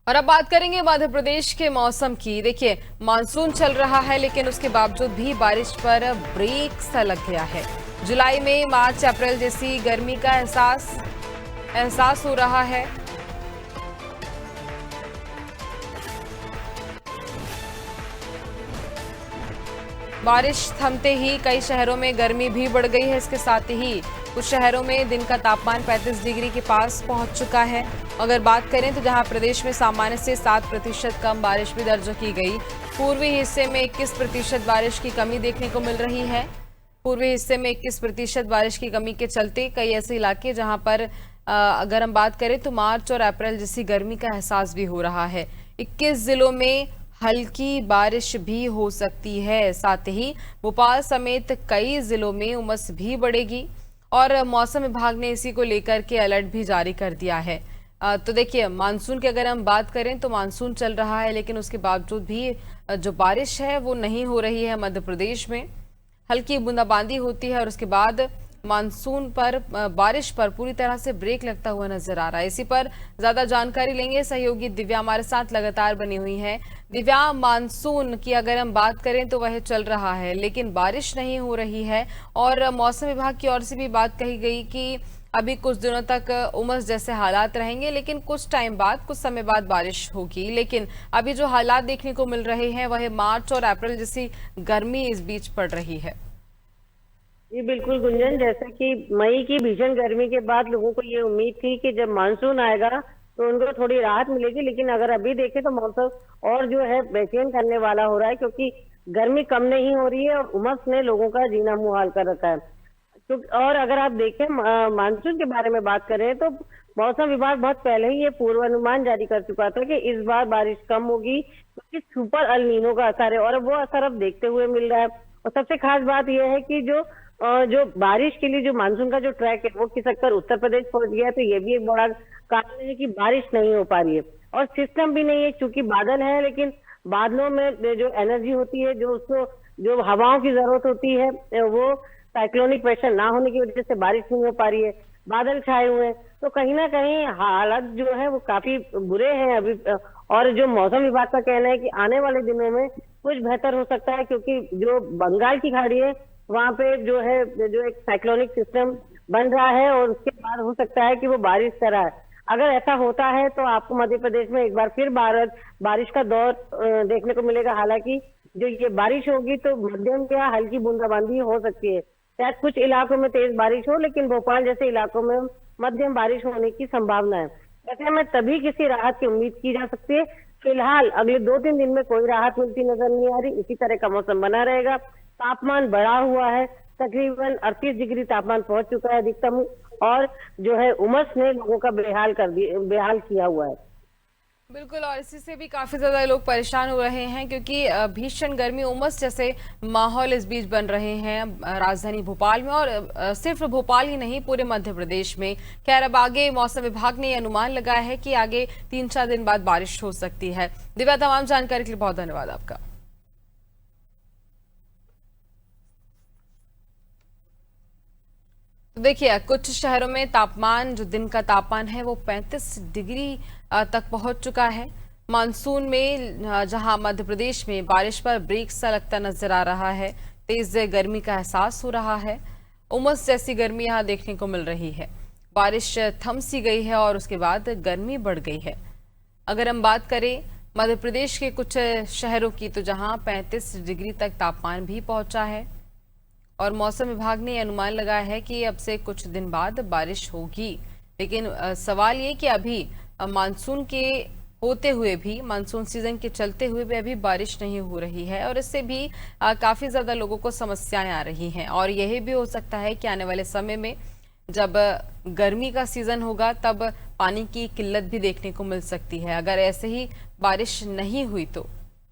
और अब बात करेंगे मध्य प्रदेश के मौसम की। देखिए, मानसून चल रहा है लेकिन उसके बावजूद भी बारिश पर ब्रेक सा लग गया है। जुलाई में मार्च अप्रैल जैसी गर्मी का एहसास हो रहा है। बारिश थमते ही कई शहरों में गर्मी भी बढ़ गई है। इसके साथ ही कुछ शहरों में दिन का तापमान 35 डिग्री के पास पहुंच चुका है। अगर बात करें तो जहां प्रदेश में सामान्य से 7% कम बारिश भी दर्ज की गई। पूर्वी हिस्से में 21% बारिश की कमी देखने को मिल रही है। पूर्वी हिस्से में 21% बारिश की कमी के चलते कई ऐसे इलाके जहां पर अगर हम बात करें तो मार्च और अप्रैल जैसी गर्मी का एहसास भी हो रहा है। 21 जिलों में हल्की बारिश भी हो सकती है। साथ ही भोपाल समेत कई जिलों में उमस भी बढ़ेगी और मौसम विभाग ने इसी को लेकर के अलर्ट भी जारी कर दिया है। तो देखिए, मानसून की अगर हम बात करें तो मानसून चल रहा है लेकिन उसके बावजूद भी जो बारिश है वो नहीं हो रही है। मध्य प्रदेश में हल्की बूंदाबांदी होती है और उसके बाद मानसून पर बारिश पर पूरी तरह से ब्रेक लगता हुआ नजर आ रहा है। इसी पर ज्यादा जानकारी लेंगे। सहयोगी दिव्या हमारे साथ लगातार बनी हुई है। दिव्या, मानसून की अगर हम बात करें तो वह चल रहा है लेकिन बारिश नहीं हो रही है और मौसम विभाग की ओर से भी बात कही गई कि अभी कुछ दिनों तक उमस जैसे हालात रहेंगे लेकिन कुछ टाइम बाद, कुछ समय बाद बारिश होगी। लेकिन अभी जो हालात देखने को मिल रहे हैं वह मार्च और अप्रैल जैसी गर्मी इस बीच पड़ रही है। जी बिल्कुल गुंजन, जैसा कि मई की भीषण गर्मी के बाद लोगों को ये उम्मीद थी कि जब मानसून आएगा तो उनको थोड़ी राहत मिलेगी, लेकिन अगर अभी देखें तो मौसम और जो है बेचैन करने वाला हो रहा है, क्योंकि गर्मी कम नहीं हो रही है और उमस ने लोगों का जीना मुहाल कर रखा है। तो और अगर आप देखें मानसून के बारे में बात करें तो मौसम विभाग बहुत पहले ही ये पूर्वानुमान जारी कर चुका था कि इस बार बारिश कम होगी, क्योंकि सुपर अल नीनो का असर है और वो असर अब देखते हुए मिल रहा है। और सबसे खास बात यह है कि जो बारिश के लिए जो मानसून का जो ट्रैक है वो खिसक कर उत्तर प्रदेश पहुंच गया है, तो ये भी एक बड़ा कारण है कि बारिश नहीं हो पा रही है। और सिस्टम भी नहीं है, क्योंकि बादल है लेकिन बादलों में जो एनर्जी होती है, जो उसको जो हवाओं की जरूरत होती है, वो साइक्लोनिक प्रेशर ना होने की वजह से बारिश नहीं हो पा रही है। बादल छाए हुए हैं, तो कहीं ना कहीं हालात जो है वो काफी बुरे हैं अभी। और जो मौसम विभाग का कहना है कि आने वाले दिनों में कुछ बेहतर हो सकता है, क्योंकि जो बंगाल की खाड़ी है वहां पे जो है जो एक साइक्लोनिक सिस्टम बन रहा है और उसके बाद हो सकता है कि वो बारिश करा है। अगर ऐसा होता है तो आपको मध्य प्रदेश में एक बार फिर बारिश का दौर देखने को मिलेगा। हालांकि जो ये बारिश होगी तो मध्यम या हल्की बूंदाबांदी हो सकती है। शायद कुछ इलाकों में तेज बारिश हो, लेकिन भोपाल जैसे इलाकों में मध्यम बारिश होने की संभावना है। ऐसे में तभी किसी राहत की उम्मीद की जा सकती है। फिलहाल अगले 2-3 दिन में कोई राहत मिलती नजर नहीं आ रही। इसी तरह का मौसम बना रहेगा। तापमान बढ़ा हुआ है, तकरीबन 38 डिग्री तापमान पहुंच चुका है अधिकतम, और जो है उमस ने लोगों का बेहाल किया हुआ है। बिल्कुल, और इसी से भी काफी ज्यादा लोग परेशान हो रहे हैं क्योंकि भीषण गर्मी, उमस जैसे माहौल इस बीच बन रहे हैं राजधानी भोपाल में और सिर्फ भोपाल ही नहीं, पूरे मध्य प्रदेश में। खैर, अब आगे मौसम विभाग ने यह अनुमान लगाया है कि आगे 3-4 दिन बाद बारिश हो सकती है। दिव्या, तमाम जानकारी के लिए बहुत धन्यवाद आपका। तो देखिए, कुछ शहरों में तापमान, जो दिन का तापमान है वो 35 डिग्री तक पहुंच चुका है। मानसून में जहां मध्य प्रदेश में बारिश पर ब्रेक सा लगता नजर आ रहा है, तेज गर्मी का एहसास हो रहा है, उमस जैसी गर्मी यहां देखने को मिल रही है। बारिश थम सी गई है और उसके बाद गर्मी बढ़ गई है। अगर हम बात करें मध्य प्रदेश के कुछ शहरों की, तो जहां 35 डिग्री तक तापमान भी पहुंचा है और मौसम विभाग ने अनुमान लगाया है कि अब से कुछ दिन बाद बारिश होगी। लेकिन सवाल ये कि अभी मानसून के होते हुए भी, मानसून सीजन के चलते हुए भी अभी बारिश नहीं हो रही है और इससे भी काफी ज्यादा लोगों को समस्याएं आ रही हैं। और यही भी हो सकता है कि आने वाले समय में जब गर्मी का सीजन होगा तब पानी की किल्लत भी देखने को मिल सकती है, अगर ऐसे ही बारिश नहीं हुई तो।